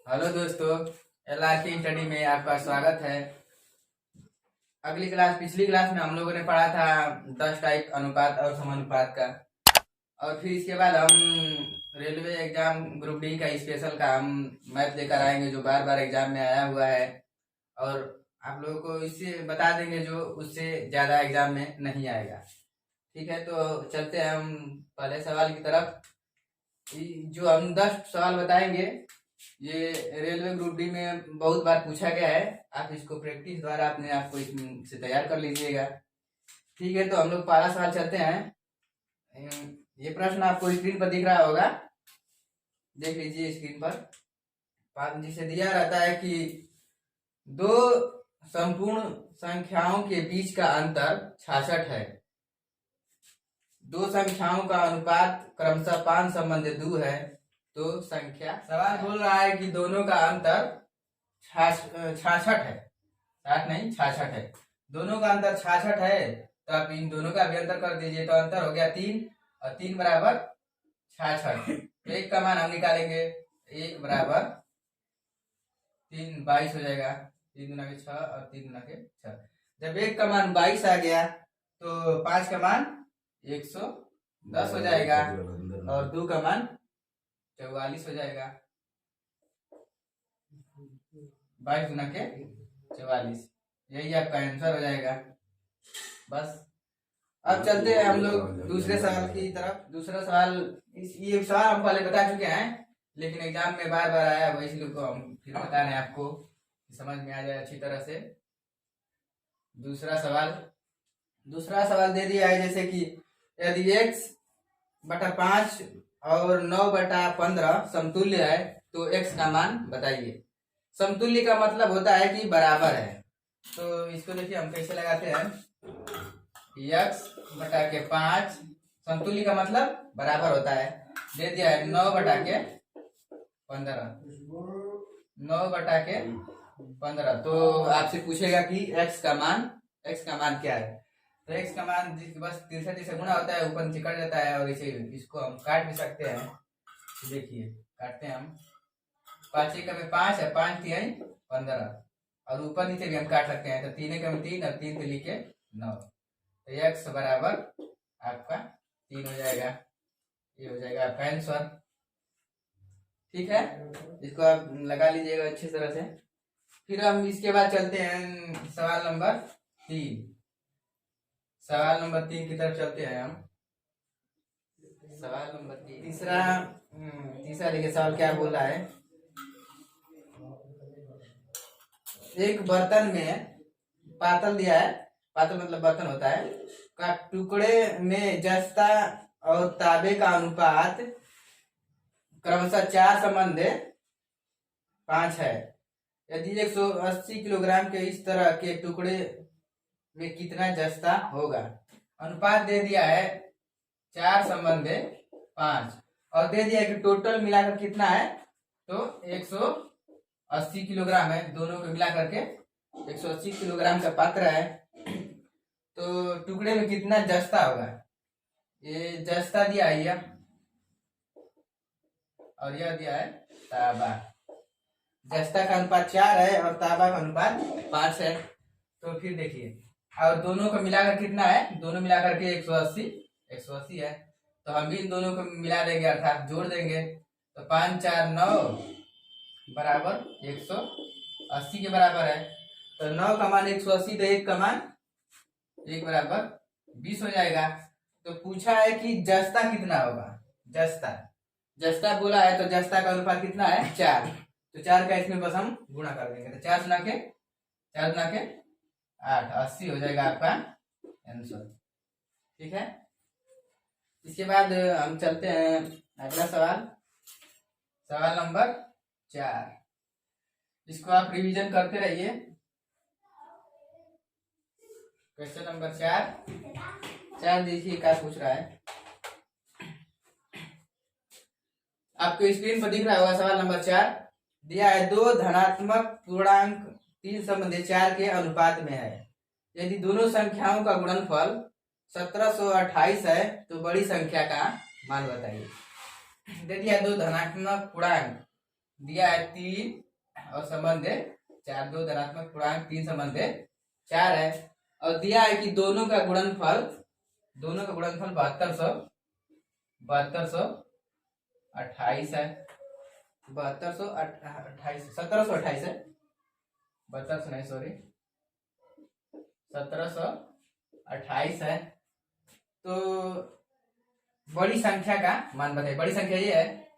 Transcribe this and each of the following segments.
Hello दोस्तों, LRK study में आपका स्वागत है। पिछली क्लास में हम लोगों ने पढ़ा था 10 टाइप अनुपात और समानुपात का। और फिर इसके बाद हम रेलवे एग्जाम ग्रुप डी का स्पेशल का हम मैथ लेकर आएंगे जो बार बार एग्जाम में आया हुआ है, और आप लोगों को इससे बता देंगे जो उससे ज़्यादा एग्जाम में नहीं आएगा। ठीक है, तो चलते हैं हम पहले सवाल की तरफ। जो हम 10 सवाल बताएंगे, ये रेलवे ग्रुप डी में बहुत बार पूछा गया है। आप इसको प्रैक्टिस द्वारा अपने आप को इससे तैयार कर लीजिएगा। ठीक है, तो हम लोग पहला सवाल चलते हैं। ये प्रश्न आपको स्क्रीन पर दिख रहा होगा, देख लीजिए स्क्रीन पर। जिसे दिया रहता है कि दो संपूर्ण संख्याओं के बीच का अंतर 66 है। दो संख्याओं का अनुपात क्रमशः 5:2 है। तो संख्या सवाल बोल रहा है कि दोनों का अंतर 66 है, 60 नहीं 66 है। दोनों का अंतर 66 है, तो आप इन दोनों का भी अंतर कर दीजिए, तो अंतर हो गया 3 और 3 बराबर 66। एक का मान हम निकालेंगे, 1 बराबर 3 22 हो जाएगा। 3 गुना के 6 और 3 गुना के 6। जब 1 का मान 22 आ गया तो 5 का मान 110 हो जाएगा और 2 का मान 44 हो जाएगा। 22 गुना के 44, यही आपका आंसर हो जाएगा। बस अब चलते हैं हम लोग दूसरे सवाल की तरफ। दूसरा सवाल, ये सवाल हम पहले बता चुके हैं, लेकिन एग्जाम में बार बार आया, वही इसलिए को हम फिर बता रहे हैं आपको, समझ में आ जाए अच्छी तरह से। दूसरा सवाल दे दिया है, जैसे कि यदि x/5 और 9/15 समतुल्य है तो x का मान बताइए। समतुल्य का मतलब होता है कि बराबर है। तो इसको देखिए हम कैसे लगाते हैं। x/5 समतुल्य का मतलब बराबर होता है, दे दिया है 9/15। 9/15, तो आपसे पूछेगा कि x का मान क्या है। तो x का मान बस 63 से गुणा होता है, ऊपर नीचे कट जाता है, और इसे इसको हम काट भी सकते हैं। देखिए काटते हैं हम, 5 एकम में 5 है, 5 3 15, और ऊपर नीचे भी हम काट सकते हैं। तो 3 एकम में 3 और 3 3 के 9, तो x बराबर आपका 3 हो जाएगा। ये हो जाएगा आपका आंसर। ठीक है, इसको आप लगा लीजिएगा अच्छी तरह से। फिर हम इसके बाद चलते हैं सवाल नंबर 3। सवाल नंबर 3 की तरफ चलते हैं हम। सवाल नंबर 3, तीसरा देखिए सवाल क्या बोला है। एक बर्तन में पातल दिया है, पातल मतलब बर्तन होता है, का टुकड़े में जस्ता और तांबे का अनुपात क्रमशः 4:5 है। यदि 180 किलोग्राम के इस तरह के टुकड़े में कितना जस्ता होगा। अनुपात दे दिया है 4:5 और दे दिया है कि टोटल मिलाकर कितना है, तो 180 किलोग्राम है। दोनों को मिला करके 180 किलोग्राम का पात्र है, तो टुकड़े में कितना जस्ता होगा। ये जस्ता दिया है यह, और यह दिया है तांबा। जस्ता का अनुपात 4 है और तांबा का अनुपात 5 है। तो फिर देखिए, और दोनों को मिलाकर कितना है, दोनों मिलाकर के 180 है। तो हम भी इन दोनों को मिला देंगे, अर्थात जोड़ देंगे। तो 5 4 9 बराबर 180 के बराबर है। तो 9 का मान 180, तो 1 का मान 1 बराबर 20 हो जाएगा। तो पूछा है कि जस्ता कितना होगा। जस्ता बोला है, तो जस्ता का अनुपात कितना है 4। तो 4 का इसमें बस हम गुणा कर देंगे, तो 4 गुना के 8, 80 हो जाएगा आपका आंसर। ठीक है, इसके बाद हम चलते हैं अगला सवाल नंबर 4। इसको आप रिवीजन करते रहिए। क्वेश्चन नंबर 4 देखिए क्या पूछ रहा है। आपको स्क्रीन पर दिख रहा होगा सवाल नंबर 4। दिया है दो धनात्मक पूर्णांक 3:4 के अनुपात में है। यदि दोनों संख्याओं का गुणनफल 1728 है तो बड़ी संख्या का मान बताइए। दे दिया दो धनात्मक पूर्णांक दिया है 3 और संबंध है 4, 2 धनात्मक पूर्णांक 3 संबंध है 4 है। और दिया है कि दोनों का गुणनफल 7228 है। 1728 है, 7200 नहीं, सॉरी, 1728 है। तो बड़ी संख्या का मान बताइए। बड़ी संख्या ये है,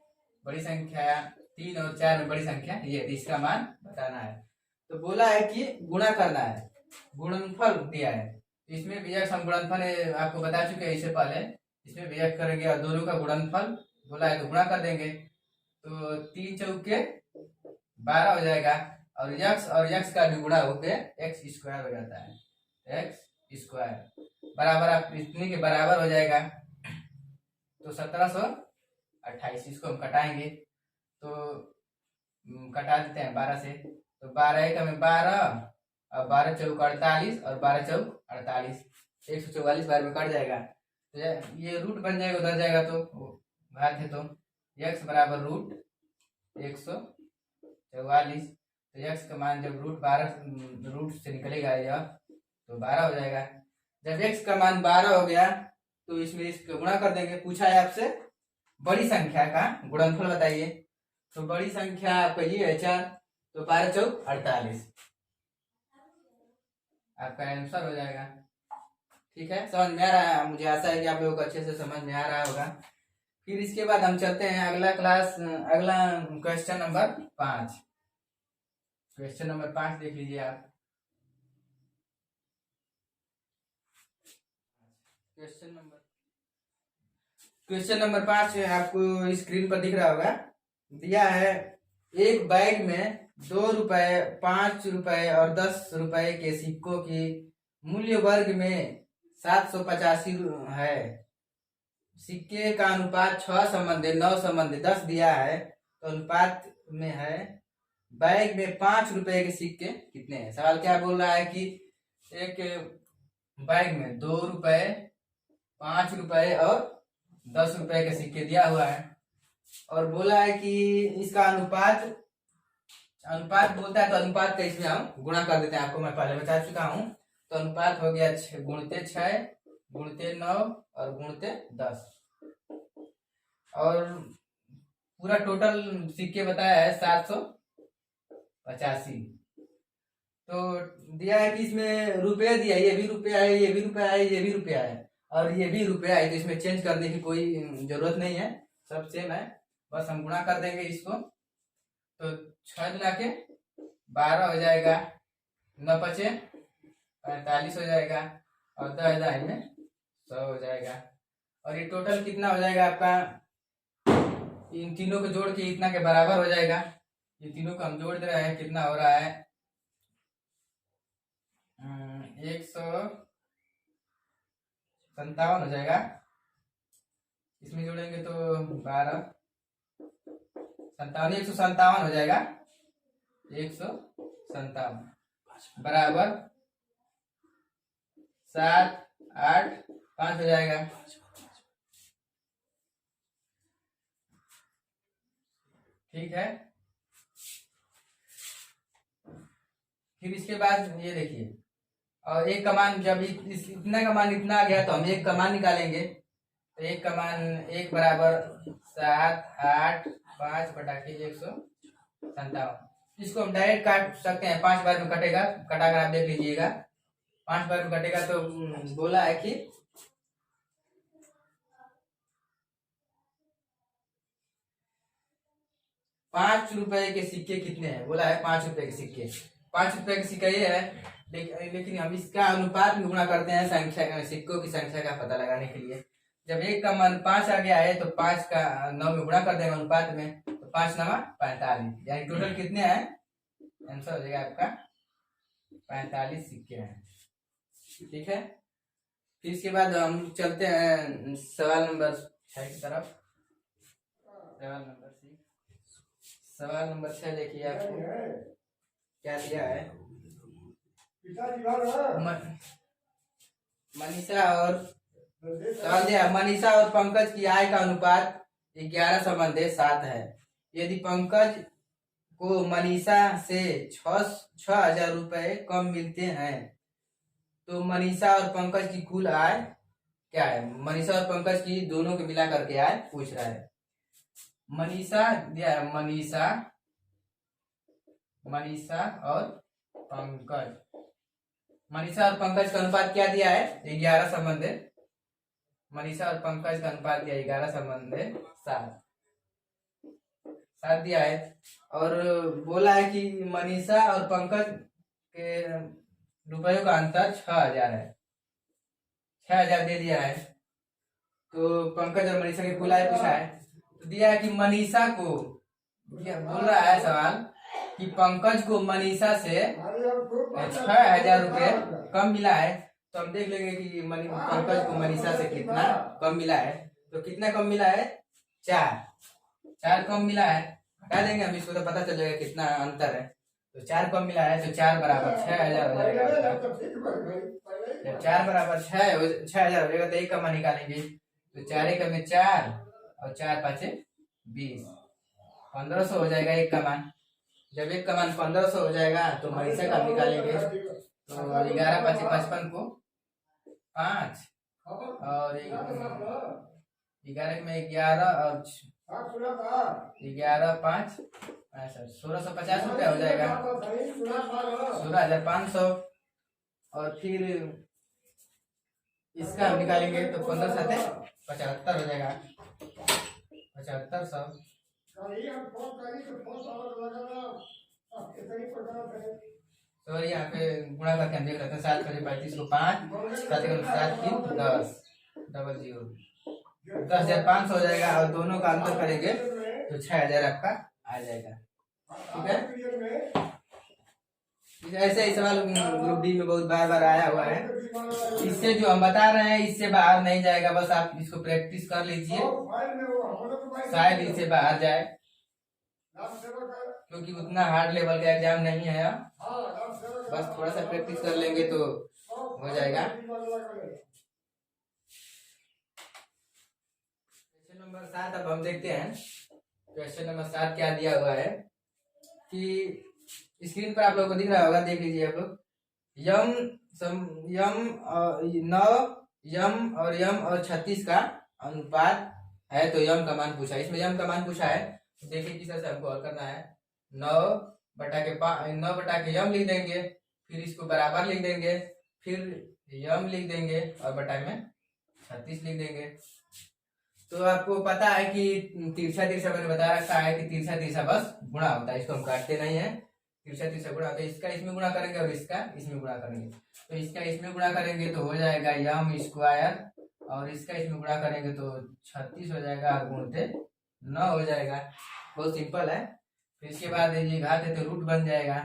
बड़ी संख्या 3 और 4 में बड़ी संख्या ये, इसका मान बताना है। तो बोला है कि गुणा करना है, गुणनफल दिया है। इसमें बीजक हम गुणनफल आपको बता चुके हैं इससे पहले। इसमें बीजक करेंगे और दोनों का गुणनफल बोला है तो गुणा कर देंगे। तो 3 चौके 12 हो जाएगा और यक्स का भी गुणा होके एक्स स्क्वायर हो जाता है। एक्स स्क्वायर बराबर आप इतने के बराबर हो जाएगा। तो 1728 इसको हम कटाएंगे तो कटा देते हैं 12 से। तो 12 एक हमें 12 और 12 चौक 48 और 12 चौक 48, 144 बार में कट जाएगा। तो ये रूट बन जाएगा, उधर जाएगा तो घात है। तो यक्स बराबर रूट 144। तो यक्स का मान जब रूट से निकलेगा यह तो 12 हो जाएगा। जब एक्स का मान 12 हो गया तो इसमें इसका गुणा कर देंगे। पूछा है आपसे बड़ी संख्या का गुणनफल बताइए। तो बड़ी संख्या आपका ये है 4, तो 12 चौक 48 आपका आंसर हो जाएगा। ठीक है, समझ में आ रहा है? मुझे आशा है कि आप लोगों को अच्छे से समझ में आ रहा होगा। फिर इसके बाद हम चलते हैं अगला क्वेश्चन नंबर 5। क्वेश्चन नंबर 5 देख लीजिए आप। क्वेश्चन नंबर 5 आपको स्क्रीन पर दिख रहा होगा। दिया है एक बैग में 2 रुपए, 5 रुपए और 10 रुपए के सिक्कों की मूल्य वर्ग में 785 है। सिक्के का अनुपात 6 संबंध 9 संबंध 10 दिया है, तो अनुपात में है। बैग में 5 रुपए के सिक्के कितने हैं? सवाल क्या बोल रहा है कि एक बैग में 2 रुपए, 5 रुपए और 10 रुपए के सिक्के दिया हुआ है और बोला है कि इसका अनुपात बोलता है तो अनुपात का इसमें हम गुणा कर देते हैं। आपको मैं पहले बता चुका हूं। तो अनुपात हो गया 6 गुणते 6 गुणते 9 और गुणते 10 और पूरा टोटल सिक्के बताया है 785। तो दिया है कि इसमें रुपया दिया है, ये भी रुपया है, ये भी रुपया है, ये भी रुपया है और ये भी रुपया है। तो इसमें चेंज करने की कोई जरूरत नहीं है, सब सेम है। बस हम गुणा कर देंगे इसको। तो 6 मिला के 12 हो जाएगा, 9 पचे 45 हो जाएगा और 10 में 100 हो जाएगा। और ये टोटल कितना हो जाएगा आपका? इन तीनों को जोड़ के इतना के बराबर हो जाएगा। ये तीनों को हम जोड़ दे रहे हैं, कितना हो रहा है? 157 हो जाएगा। इसमें जोड़ेंगे तो 12 57 157 हो जाएगा। 157 बराबर 7 8 5 हो जाएगा। ठीक है, फिर इसके बाद ये देखिए, और एक कमान जब इतना का मान इतना आ गया तो हम एक कमान निकालेंगे। तो एक कमान 1 बराबर 7 8 5 बटा के 157। इसको हम डायरेक्ट काट सकते हैं, 5 बार में कटेगा, कटाकर आप देख लीजिएगा। 5 बार में कटेगा तो बोला है कि 5 रुपए के सिक्के कितने हैं? बोला है 5 रुपए के सिक्के। 5 रुपए के सिक्का ये है, लेकिन हम इसका अनुपात में गुणा करते हैं संख्या, सिक्कों की संख्या का पता लगाने के लिए। जब एक का मान 5 आ गया है तो 5 का 9 में गुणा कर देंगे अनुपात में। तो 5 9 45, यानी टोटल कितने हैं? आंसर हो जाएगा आपका 45 सिक्के हैं। ठीक है, फिर इसके बाद हम चलते हैं सवाल नंबर 6 की तरफ। सवाल नंबर 6 देखिए, आपको क्या दिया है? मनीषा और पंकज की आय का अनुपात 11 संबंध 7 है। यदि पंकज को मनीषा से 6,000 रुपए कम मिलते हैं तो मनीषा और पंकज की कुल आय क्या है। मनीषा और पंकज की दोनों के मिला करके आय पूछ रहा है। मनीषा दिया है, मनीषा और पंकज, मनीषा और पंकज का अनुपात क्या दिया है 11 संबंध है। मनीषा और पंकज का अनुपात दिया 11 संबंध है 7 दिया है। और बोला है कि मनीषा और पंकज के रुपयों का अंतर 6,000 है, 6,000 दे दिया है। तो पंकज और मनीषा की कुल आय पूछा है तो दिया है कि मनीषा को क्या बोल रहा है सवाल कि पंकज को मनीषा से 6,000 रुपये कम मिला है। तो हम देख लेंगे कि पंकज को मनीषा से कितना कम मिला है। तो कितना कम मिला है 4 कम मिला है। हटा देंगे हम इसको तो पता चल जाएगा कितना अंतर है। तो 4 कम मिला है तो 4 बराबर 6,000 हो जाएगा। जब 4 बराबर 6,000 हो जाएगा तो एक कमा निकालेंगे तो 4 एक में 4 और 4 पाँचे 20, 1,500 हो जाएगा एक का मान। जब एक का मान 1,500 हो जाएगा तो मनीषा का निकालेंगे तो 11 पाँचे 55 को 5 और 11 में 11 और 11 5 1650 रुपया हो जाएगा, 16,500। और फिर इसका हम निकालेंगे तो 15 साथे 75 हो जाएगा, 7500। तो यहाँ पे गुणा करके हम देख रहे थे 7 × 35 को 5 7 3 10 00 10,500 हो जाएगा। और दोनों का अंतर करेंगे तो 6,000 आपका आ जाएगा। ठीक है, ऐसे ही सवाल ग्रुप डी में बहुत बार बार आया हुआ है। इससे जो हम बता रहे हैं इससे बाहर नहीं जाएगा, बस आप इसको प्रैक्टिस कर लीजिए, शायद इससे बाहर जाए क्योंकि उतना हार्ड लेवल का एग्जाम नहीं है। बस थोड़ा सा प्रैक्टिस कर लेंगे तो हो जाएगा। क्वेश्चन नंबर 7 अब हम देखते हैं। क्वेश्चन नंबर 7 क्या दिया हुआ है कि स्क्रीन पर आप लोगों को दिख रहा होगा, देख लीजिए आप लोग। यम और 36 का अनुपात है तो यम का मान पूछा है। इसमें यम का मान पूछा है तो देखिए किस तरह से हमको हल करना है। 9 बटा के यम लिख देंगे, फिर इसको बराबर लिख देंगे, फिर यम लिख देंगे और बटा में 36 लिख देंगे। तो आपको पता है कि तिरछा मैंने बता रखा है कि तिरछा बस गुणा होता है, इसको हम काटते नहीं है। तिरछा गुणा होता है, इसका इसमें गुणा करेंगे और इसका इसमें गुणा करेंगे। तो इसका इसमें गुणा करेंगे तो हो जाएगा यम स्क्वायर और इसका इसमें गुणा करेंगे तो 36 हो जाएगा और गुणते 9 हो जाएगा। बहुत सिंपल है। फिर इसके बाद ये घात है तो रूट बन जाएगा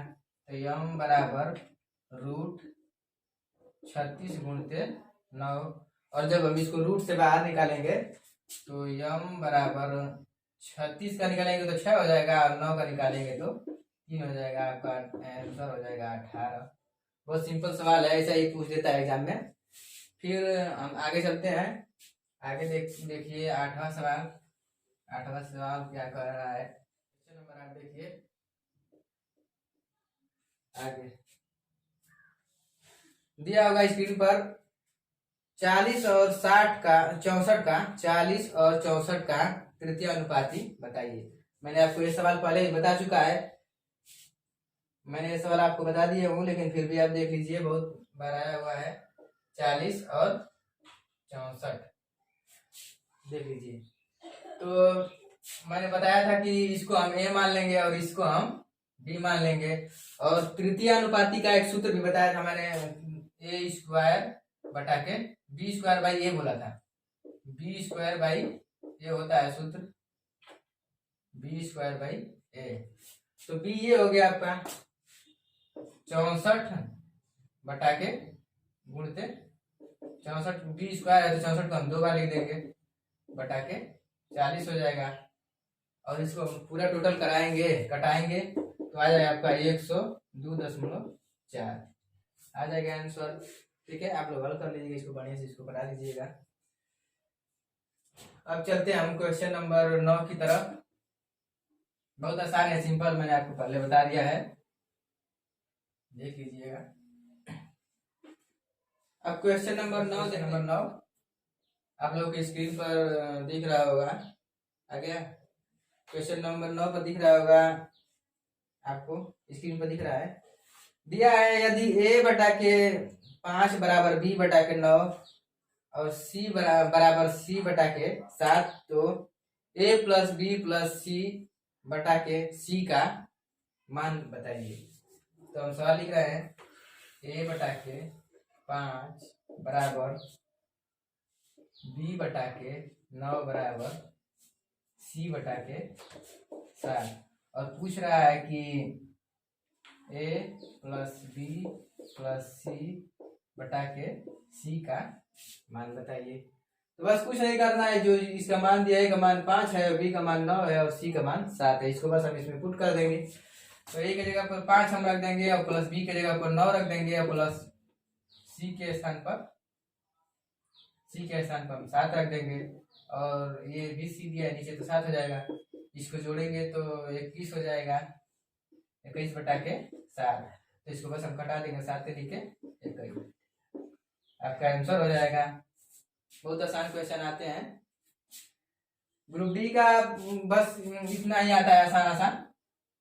तो यम बराबर रूट 36 गुणते 9। और जब हम इसको रूट से बाहर निकालेंगे तो यम बराबर 36 का निकालेंगे तो 6 हो जाएगा और 9 का निकालेंगे तो 3 हो जाएगा। आपका आंसर हो जाएगा 18। बहुत सिंपल सवाल है, ऐसा ही पूछ देता है एग्जाम में। फिर हम आगे चलते हैं। आगे देखिए 8वां सवाल क्या कर रहा है। क्वेश्चन नंबर 8 देखिए आगे दिया होगा स्क्रीन पर 40 और 64 का तृतीय अनुपाती बताइए। मैंने आपको ये सवाल पहले ही बता चुका है, मैंने ये सवाल आपको बता दिए हूँ, लेकिन फिर भी आप देख लीजिए, बहुत बार आया हुआ है। 40 और 64 देख लीजिए। तो मैंने बताया था कि इसको हम a मान लेंगे और इसको हम b मान लेंगे। और तृतीय अनुपाती का एक सूत्र भी बताया था मैंने, a स्क्वायर बटा के b स्क्वायर बाई a बोला था। b स्क्वायर बाई a होता है सूत्र, b स्क्वायर बाई a। तो b ये हो गया आपका 64 बटा के गुणते 64, b स्क्वायर है तो 64 को हम 2 बार लिख देंगे बटा के 40 हो जाएगा। और इसको पूरा टोटल कटाएंगे तो आ जाएगा आपका 102.4 आ जाएगा आंसर। ठीक है, आप लोग हल कर लीजिएगा इसको बढ़िया से, इसको बना लीजिएगा। अब चलते हैं हम क्वेश्चन नंबर 9 की तरफ। बहुत आसान है, सिंपल, मैंने आपको पहले बता दिया है, देख लीजिएगा। अब क्वेश्चन नंबर 9 से नंबर 9 आप लोगों की स्क्रीन पर दिख रहा होगा, आ गया? क्वेश्चन नंबर 9 पर दिख रहा होगा आपको, स्क्रीन पर दिख रहा है। दिया है यदि a बटा के 5 बराबर b बटा के 9 और c बराबर c बटा के 7, तो a plus b plus c बटा के c का मान बताइए। तो हम सवाल लिख रहे हैं, a बटा के 5 बराबर b बटा के 9 बराबर c बटा के 7, और पूछ रहा है कि a plus b plus c बटा के c का मान बताइए। तो बस कुछ नहीं करना है, जो इसका मान दिया है का मान 5 है, b का मान 9 है और c का मान 7 है, इसको बस हम इसमें पुट कर देंगे। तो a की जगह पर 5 हम रख देंगे और प्लस b की जगह पर 9 रख देंगे और प्लस c के स्थान पर हम 7 रख देंगे, और ये भी c दिया है नीचे तो 7 हो जाएगा, इसको जोड़ेंगे तो 21 हो जाएगा, 21 बटा के 7, तो इसको बस हम कटा देंगे, 7 के लिखे 21, आपका आंसर हो जाएगा। बहुत आसान क्वेश्चन आते हैं ग्रुप डी का, बस इतना ही आता है, आसान।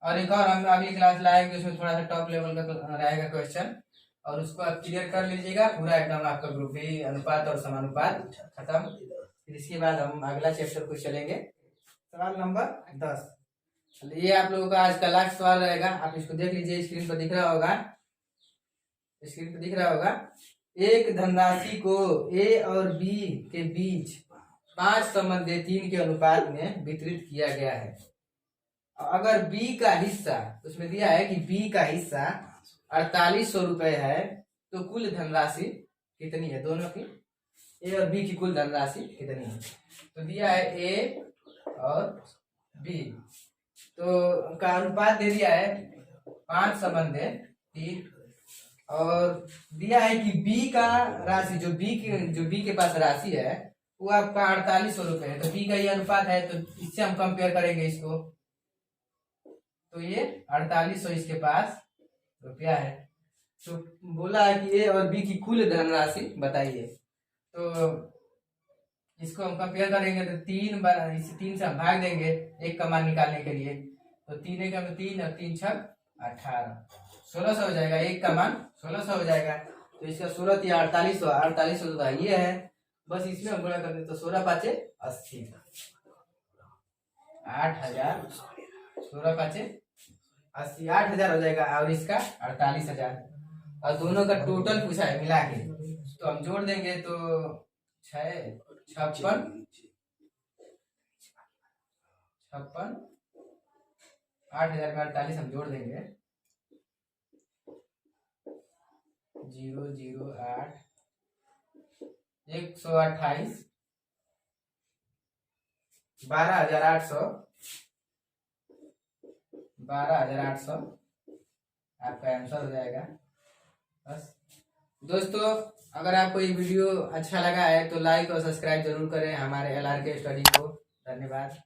और एक और हम अगली क्लास लाएंगे, उसमें थोड़ा सा टॉप लेवल का रहेगा क्वेश्चन, और उसको आप क्लियर कर लीजिएगा पूरा एकदम, आपका ग्रुप डी अनुपात और समानुपात खत्म। फिर इसके बाद हम अगला चैप्टर को चलेंगे, सवाल नंबर 10। ये आप लोगों का आज का लास्ट सवाल रहेगा, आप इसको देख लीजिए, स्क्रीन पर दिख रहा होगा। एक धनराशि को a और b के बीच 5:3 के अनुपात में वितरित किया गया है। अगर b का हिस्सा, उसमें दिया है कि b का हिस्सा 4800 रुपए है, तो कुल धनराशि कितनी है? दोनों की, a और b की कुल धनराशि कितनी है? तो दिया है a और b, तो का अनुपात दे दिया है 5:3, और दिया है कि b का राशि, जो b के पास राशि है वो आपका 4800 रुपए है, तो b का ये अनुपात है, तो इससे हम कंपेयर करेंगे इसको, तो ये 4800 इसके पास रुपया है। तो बोला है कि a और b की कुल धनराशि बताइए, तो इसको हम कंपेयर करेंगे, तो 3 बार इस 3 से हम भाग देंगे एक का मान निकालने के लिए, तो 3 एकम 3 और 3 छक 18, 1600 हो जाएगा, एक का मान 1600 हो जाएगा। तो इसका 16 या 4800 तो ये है, बस इसमें हम गुणा कर दें तो 16 पाँचे 80, 8000, 16 पाँचे 80, 8000 हो जाएगा, और इसका 48000, और दोनों का टोटल पूछा है मिला के, तो हम जोड़ देंगे तो 56, 8000 का 48 हम जोड़ देंगे, 008, 128, 12800, 12800 आपका आंसर हो जाएगा। बस दोस्तों, अगर आपको ये वीडियो अच्छा लगा है तो लाइक और सब्सक्राइब जरूर करें हमारे LRK स्टडी को। धन्यवाद।